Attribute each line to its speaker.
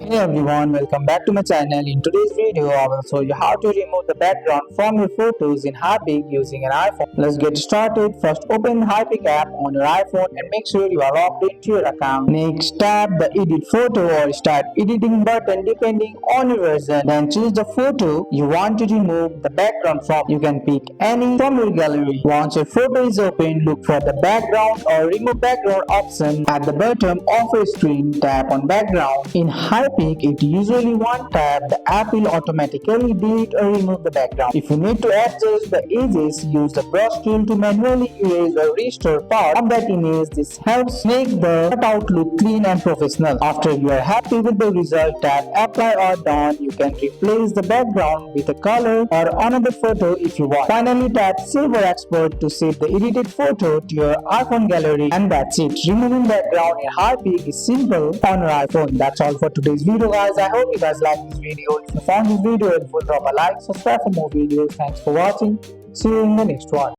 Speaker 1: Hey everyone, welcome back to my channel. In today's video, I will show you how to remove the background from your photos in Hypic using an iPhone. Let's get started. First, open the Hypic app on your iPhone and make sure you are logged into your account. Next, tap the Edit Photo or Start Editing button depending on your version. Then choose the photo you want to remove the background from. You can pick any from your gallery. Once your photo is open, look for the background or remove background option at the bottom of your screen. Tap on background. In Hypic, it usually one tap, the app will automatically delete or remove the background. If you need to adjust the edges, use the brush tool to manually erase or restore part of that image. This helps make the cutout look clean and professional. After you are happy with the result, tap apply or done. You can replace the background with a color or another photo if you want. Finally, tap save or export to save the edited photo to your iPhone gallery, and that's it. Removing background in Hypic is simple on your iPhone. That's all for today's video, guys. I hope you guys like this video. If you found this video helpful, drop a like, subscribe for more videos. Thanks for watching. See you in the next one.